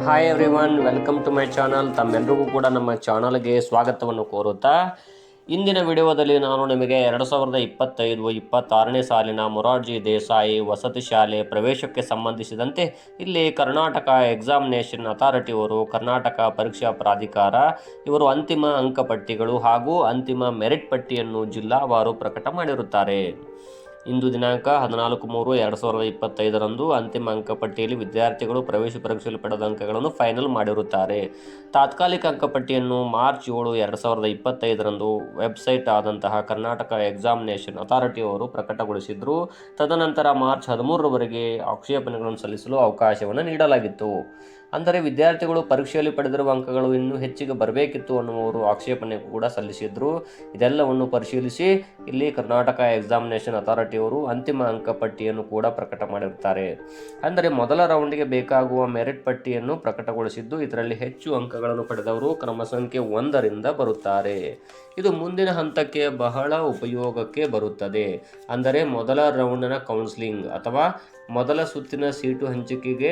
Hi everyone, welcome to my channel. ತಮ್ಮೆಲ್ಲರಿಗೂ ಕೂಡ ನಮ್ಮ ಚಾನಲ್ಗೆ ಸ್ವಾಗತವನ್ನು ಕೋರುತ್ತಾ ಇಂದಿನ ವಿಡಿಯೋದಲ್ಲಿ ನಾನು ನಿಮಗೆ 2025-26ನೇ ಸಾಲಿನ ಮೊರಾರ್ಜಿ ದೇಸಾಯಿ ವಸತಿ ಶಾಲೆ ಪ್ರವೇಶಕ್ಕೆ ಸಂಬಂಧಿಸಿದಂತೆ ಇಲ್ಲಿ ಕರ್ನಾಟಕ ಎಕ್ಸಾಮಿನೇಷನ್ ಅಥಾರಿಟಿಯವರು, ಕರ್ನಾಟಕ ಪರೀಕ್ಷಾ ಪ್ರಾಧಿಕಾರ ಇವರು ಅಂತಿಮ ಅಂಕಪಟ್ಟಿಗಳು ಹಾಗೂ ಅಂತಿಮ ಮೆರಿಟ್ ಪಟ್ಟಿಯನ್ನು ಜಿಲ್ಲಾವಾರು ಪ್ರಕಟ ಮಾಡಿರುತ್ತಾರೆ. ಇಂದು ದಿನಾಂಕ 14/3/2025 ಅಂತಿಮ ಅಂಕಪಟ್ಟಿಯಲ್ಲಿ ವಿದ್ಯಾರ್ಥಿಗಳು ಪ್ರವೇಶ ಪರೀಕ್ಷೆಯಲ್ಲಿ ಪಡೆದ ಅಂಕಗಳನ್ನು ಫೈನಲ್ ಮಾಡಿರುತ್ತಾರೆ. ತಾತ್ಕಾಲಿಕ ಅಂಕಪಟ್ಟಿಯನ್ನು ಮಾರ್ಚ್ 7, 2025 ವೆಬ್ಸೈಟ್ ಆದಂತಹ ಕರ್ನಾಟಕ ಎಕ್ಸಾಮಿನೇಷನ್ ಅಥಾರಿಟಿಯವರು ಪ್ರಕಟಗೊಳಿಸಿದ್ರು. ತದನಂತರ ಮಾರ್ಚ್ 13ರವರೆಗೆ ಆಕ್ಷೇಪಣೆಗಳನ್ನು ಸಲ್ಲಿಸಲು ಅವಕಾಶವನ್ನು ನೀಡಲಾಗಿತ್ತು. ಅಂದರೆ ವಿದ್ಯಾರ್ಥಿಗಳು ಪರೀಕ್ಷೆಯಲ್ಲಿ ಪಡೆದಿರುವ ಅಂಕಗಳು ಇನ್ನೂ ಹೆಚ್ಚಿಗೆ ಬರಬೇಕಿತ್ತು ಅನ್ನುವರು ಆಕ್ಷೇಪಣೆ ಕೂಡ ಸಲ್ಲಿಸಿದ್ರು. ಇದೆಲ್ಲವನ್ನು ಪರಿಶೀಲಿಸಿ ಇಲ್ಲಿ ಕರ್ನಾಟಕ ಎಕ್ಸಾಮಿನೇಷನ್ ಅಥಾರಿಟಿಯವರು ಅಂತಿಮ ಅಂಕಪಟ್ಟಿಯನ್ನು ಕೂಡ ಪ್ರಕಟ ಮಾಡಿರುತ್ತಾರೆ. ಅಂದರೆ ಮೊದಲ ರೌಂಡ್ಗೆ ಬೇಕಾಗುವ ಮೆರಿಟ್ ಪಟ್ಟಿಯನ್ನು ಪ್ರಕಟಗೊಳಿಸಿದ್ದು, ಇದರಲ್ಲಿ ಹೆಚ್ಚು ಅಂಕಗಳನ್ನು ಪಡೆದವರು ಕ್ರಮ ಸಂಖ್ಯೆ 1ರಿಂದ ಬರುತ್ತಾರೆ. ಇದು ಮುಂದಿನ ಹಂತಕ್ಕೆ ಬಹಳ ಉಪಯೋಗಕ್ಕೆ ಬರುತ್ತದೆ. ಅಂದರೆ ಮೊದಲ ರೌಂಡಿನ ಕೌನ್ಸಿಲಿಂಗ್ ಅಥವಾ ಮೊದಲ ಸುತ್ತಿನ ಸೀಟು ಹಂಚಿಕೆಗೆ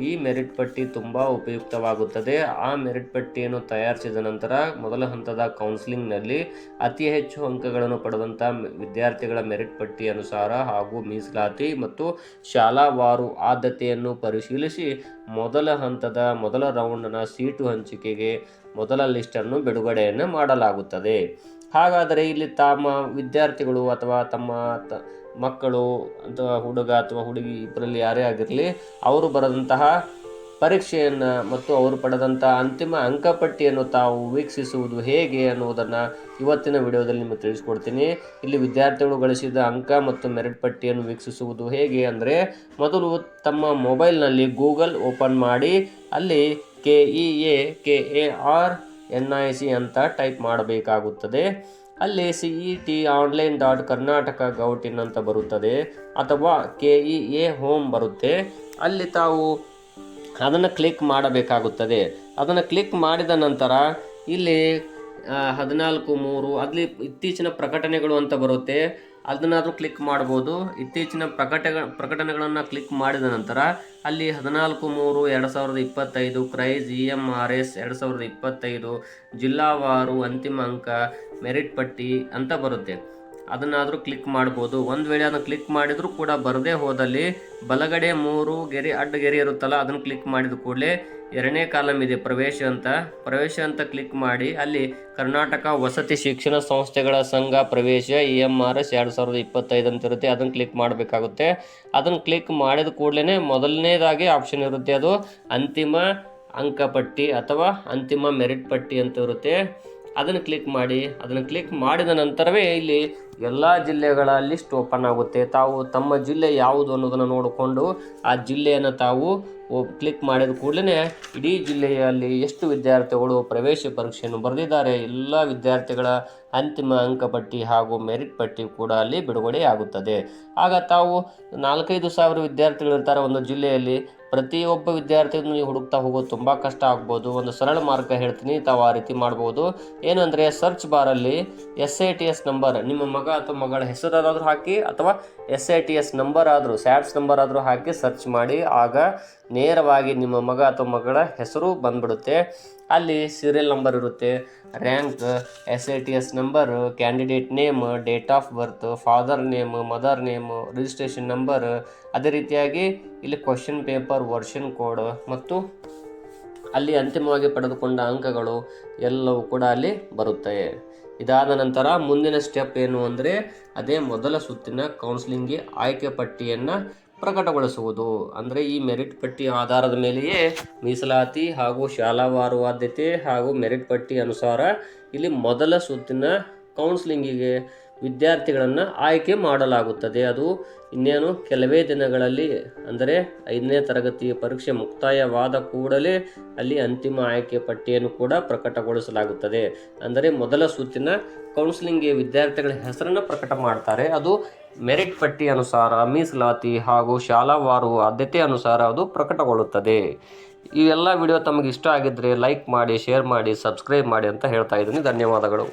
ಈ ಮೆರಿಟ್ ಪಟ್ಟಿ ತುಂಬ ಉಪಯುಕ್ತವಾಗುತ್ತದೆ. ಆ ಮೆರಿಟ್ ಪಟ್ಟಿಯನ್ನು ತಯಾರಿಸಿದ ನಂತರ ಮೊದಲ ಹಂತದ ಕೌನ್ಸಿಲಿಂಗ್ನಲ್ಲಿ ಅತಿ ಹೆಚ್ಚು ಅಂಕಗಳನ್ನು ಪಡೆದಂಥ ವಿದ್ಯಾರ್ಥಿಗಳ ಮೆರಿಟ್ ಪಟ್ಟಿ ಅನುಸಾರ ಹಾಗೂ ಮೀಸಲಾತಿ ಮತ್ತು ಶಾಲಾವಾರು ಆದ್ಯತೆಯನ್ನು ಪರಿಶೀಲಿಸಿ ಮೊದಲ ಹಂತದ ಮೊದಲ ರೌಂಡ್ನ ಸೀಟು ಹಂಚಿಕೆಗೆ ಮೊದಲ ಲಿಸ್ಟನ್ನು ಬಿಡುಗಡೆಯನ್ನು ಮಾಡಲಾಗುತ್ತದೆ. ಹಾಗಾದರೆ ಇಲ್ಲಿ ತಮ್ಮ ವಿದ್ಯಾರ್ಥಿಗಳು ಅಥವಾ ತಮ್ಮ ಮಕ್ಕಳು ಅಥವಾ ಹುಡುಗ ಅಥವಾ ಹುಡುಗಿ ಇಬ್ಬರಲ್ಲಿ ಯಾರೇ ಆಗಿರಲಿ, ಅವರು ಬರೆದಂತಹ ಪರೀಕ್ಷೆಯನ್ನು ಮತ್ತು ಅವರು ಪಡೆದಂಥ ಅಂತಿಮ ಅಂಕಪಟ್ಟಿಯನ್ನು ತಾವು ವೀಕ್ಷಿಸುವುದು ಹೇಗೆ ಅನ್ನುವುದನ್ನು ಇವತ್ತಿನ ವಿಡಿಯೋದಲ್ಲಿ ನಿಮಗೆ ತಿಳಿಸ್ಕೊಡ್ತೀನಿ. ಇಲ್ಲಿ ವಿದ್ಯಾರ್ಥಿಗಳು ಗಳಿಸಿದ ಅಂಕ ಮತ್ತು ಮೆರಿಟ್ ಪಟ್ಟಿಯನ್ನು ವೀಕ್ಷಿಸುವುದು ಹೇಗೆ ಅಂದರೆ, ಮೊದಲು ತಮ್ಮ ಮೊಬೈಲ್ನಲ್ಲಿ ಗೂಗಲ್ ಓಪನ್ ಮಾಡಿ ಅಲ್ಲಿ KEAKARNIC ಅಂತ ಟೈಪ್ ಮಾಡಬೇಕಾಗುತ್ತದೆ. ಅಲ್ಲಿ CET online.karnataka.gov.in ಅಂತ ಬರುತ್ತದೆ, ಅಥವಾ KEA ಹೋಮ್ ಬರುತ್ತೆ. ಅಲ್ಲಿ ತಾವು ಅದನ್ನು ಕ್ಲಿಕ್ ಮಾಡಬೇಕಾಗುತ್ತದೆ. ಅದನ್ನು ಕ್ಲಿಕ್ ಮಾಡಿದ ನಂತರ ಇಲ್ಲಿ 14/3 ಅಲ್ಲಿ ಇತ್ತೀಚಿನ ಪ್ರಕಟಣೆಗಳು ಅಂತ ಬರುತ್ತೆ. ಅದನ್ನಾದರೂ ಕ್ಲಿಕ್ ಮಾಡ್ಬೋದು. ಇತ್ತೀಚಿನ ಪ್ರಕಟಣೆಗಳನ್ನು ಕ್ಲಿಕ್ ಮಾಡಿದ ನಂತರ ಅಲ್ಲಿ 14/3/2025 ಕ್ರೈಸ್ EMRS 2025 ಜಿಲ್ಲಾವಾರು ಅಂತಿಮ ಅಂಕ ಮೆರಿಟ್ ಪಟ್ಟಿ ಅಂತ ಬರುತ್ತೆ. ಅದನ್ನಾದರೂ ಕ್ಲಿಕ್ ಮಾಡ್ಬೋದು. ಒಂದು ವೇಳೆ ಅದನ್ನು ಕ್ಲಿಕ್ ಮಾಡಿದರೂ ಕೂಡ ಬರದೇ ಹೋದಲ್ಲಿ ಬಲಗಡೆ 3 ಗೆರೆ ಅಡ್ಡ ಗೆರೆ ಇರುತ್ತಲ್ಲ, ಅದನ್ನು ಕ್ಲಿಕ್ ಮಾಡಿದ ಕೂಡಲೇ 2ನೇ ಕಾಲಮ್ ಇದೆ ಪ್ರವೇಶ ಅಂತ ಕ್ಲಿಕ್ ಮಾಡಿ ಅಲ್ಲಿ ಕರ್ನಾಟಕ ವಸತಿ ಶಿಕ್ಷಣ ಸಂಸ್ಥೆಗಳ ಸಂಘ ಪ್ರವೇಶ EMRS 2025 ಅಂತ ಇರುತ್ತೆ. ಅದನ್ನು ಕ್ಲಿಕ್ ಮಾಡಬೇಕಾಗುತ್ತೆ. ಅದನ್ನು ಕ್ಲಿಕ್ ಮಾಡಿದ ಕೂಡಲೇ ಮೊದಲನೇದಾಗಿ ಆಪ್ಷನ್ ಇರುತ್ತೆ, ಅದು ಅಂತಿಮ ಅಂಕಪಟ್ಟಿ ಅಥವಾ ಅಂತಿಮ ಮೆರಿಟ್ ಪಟ್ಟಿ ಅಂತ ಇರುತ್ತೆ. ಅದನ್ನು ಕ್ಲಿಕ್ ಮಾಡಿ. ಅದನ್ನು ಕ್ಲಿಕ್ ಮಾಡಿದ ನಂತರವೇ ಇಲ್ಲಿ ಎಲ್ಲ ಜಿಲ್ಲೆಗಳ ಲಿಸ್ಟ್ ಓಪನ್ ಆಗುತ್ತೆ. ತಾವು ತಮ್ಮ ಜಿಲ್ಲೆ ಯಾವುದು ಅನ್ನೋದನ್ನು ನೋಡಿಕೊಂಡು ಆ ಜಿಲ್ಲೆಯನ್ನು ತಾವು ಕ್ಲಿಕ್ ಮಾಡಿದ ಕೂಡಲೇ ಇಡೀ ಜಿಲ್ಲೆಯಲ್ಲಿ ಎಷ್ಟು ವಿದ್ಯಾರ್ಥಿಗಳು ಪ್ರವೇಶ ಪರೀಕ್ಷೆಯನ್ನು ಬರೆದಿದ್ದಾರೆ ಎಲ್ಲ ವಿದ್ಯಾರ್ಥಿಗಳ ಅಂತಿಮ ಅಂಕಪಟ್ಟಿ ಹಾಗೂ ಮೆರಿಟ್ ಪಟ್ಟಿ ಕೂಡ ಅಲ್ಲಿ ಬಿಡುಗಡೆಯಾಗುತ್ತದೆ. ಆಗ ತಾವು 4-5 ಸಾವಿರ ವಿದ್ಯಾರ್ಥಿಗಳು ಇರ್ತಾರೆ ಒಂದು ಜಿಲ್ಲೆಯಲ್ಲಿ. ಪ್ರತಿಯೊಬ್ಬ ವಿದ್ಯಾರ್ಥಿಯನ್ನು ನೀವು ಹುಡುಕ್ತಾ ಹೋಗೋದು ತುಂಬ ಕಷ್ಟ ಆಗ್ಬೋದು. ಒಂದು ಸರಳ ಮಾರ್ಗ ಹೇಳ್ತೀನಿ, ತಾವು ಆ ರೀತಿ ಮಾಡ್ಬೋದು. ಏನಂದರೆ, ಸರ್ಚ್ ಬಾರಲ್ಲಿ SITS ನಂಬರ್, ನಿಮ್ಮ ಮಗ ಅಥವಾ ಮಗಳ ಹೆಸರಾದರೂ ಹಾಕಿ, ಅಥವಾ SITS ನಂಬರ್ ಆದರೂ ಸ್ಯಾಟ್ಸ್ ನಂಬರ್ ಆದರೂ ಹಾಕಿ ಸರ್ಚ್ ಮಾಡಿ. ಆಗ ನೇರವಾಗಿ ನಿಮ್ಮ ಮಗ ಅಥವಾ ಮಗಳ ಹೆಸರು ಬಂದ್ಬಿಡುತ್ತೆ. ಅಲ್ಲಿ ಸೀರಿಯಲ್ ನಂಬರ್ ಇರುತ್ತೆ, rank, SITS number, candidate name, date of birth, father name, mother name, registration number, ಅದೇ ರೀತಿಯಾಗಿ ಇಲ್ಲಿ ಕ್ವಶನ್ ಪೇಪರ್, ವರ್ಷನ್ ಕೋಡ್ ಮತ್ತು ಅಲ್ಲಿ ಅಂತಿಮವಾಗಿ ಪಡೆದುಕೊಂಡ ಅಂಕಗಳು ಎಲ್ಲವೂ ಕೂಡ ಅಲ್ಲಿ ಬರುತ್ತವೆ. ಇದಾದ ನಂತರ ಮುಂದಿನ ಸ್ಟೆಪ್ ಏನು ಅಂದರೆ, ಅದೇ ಮೊದಲ ಸುತ್ತಿನ ಕೌನ್ಸಿಲಿಂಗ್ಗೆ ಆಯ್ಕೆ ಪಟ್ಟಿಯನ್ನು ಪ್ರಕಟಗೊಳಿಸುವುದು. ಅಂದರೆ ಈ ಮೆರಿಟ್ ಪಟ್ಟಿ ಆಧಾರದ ಮೇಲೆಯೇ ಮೀಸಲಾತಿ ಹಾಗೂ ಶಾಲಾವಾರು ಆದ್ಯತೆ ಹಾಗೂ ಮೆರಿಟ್ ಪಟ್ಟಿ ಅನುಸಾರ ಇಲ್ಲಿ ಮೊದಲ ಸುತ್ತಿನ ಕೌನ್ಸಿಲಿಂಗಿಗೆ ವಿದ್ಯಾರ್ಥಿಗಳನ್ನು ಆಯ್ಕೆ ಮಾಡಲಾಗುತ್ತದೆ. ಅದು ಇನ್ನೇನು ಕೆಲವೇ ದಿನಗಳಲ್ಲಿ, ಅಂದರೆ 5ನೇ ತರಗತಿ ಪರೀಕ್ಷೆ ಮುಕ್ತಾಯವಾದ ಕೂಡಲೇ ಅಲ್ಲಿ ಅಂತಿಮ ಆಯ್ಕೆ ಪಟ್ಟಿಯನ್ನು ಕೂಡ ಪ್ರಕಟಗೊಳಿಸಲಾಗುತ್ತದೆ. ಅಂದರೆ ಮೊದಲ ಸುತ್ತಿನ ಕೌನ್ಸಿಲಿಂಗ್ಗೆ ವಿದ್ಯಾರ್ಥಿಗಳ ಹೆಸರನ್ನು ಪ್ರಕಟ ಮಾಡ್ತಾರೆ. ಅದು ಮೆರಿಟ್ ಪಟ್ಟಿ ಅನುಸಾರ, ಮೀಸಲಾತಿ ಹಾಗೂ ಶಾಲಾವಾರು ಆದ್ಯತೆ ಅನುಸಾರ ಅದು ಪ್ರಕಟಗೊಳ್ಳುತ್ತದೆ. ಈ ಎಲ್ಲ ವಿಡಿಯೋ ತಮಗೆ ಇಷ್ಟ ಆಗಿದ್ದರೆ ಲೈಕ್ ಮಾಡಿ, ಶೇರ್ ಮಾಡಿ, ಸಬ್ಸ್ಕ್ರೈಬ್ ಮಾಡಿ ಅಂತ ಹೇಳ್ತಾ ಇದ್ದೀನಿ. ಧನ್ಯವಾದಗಳು.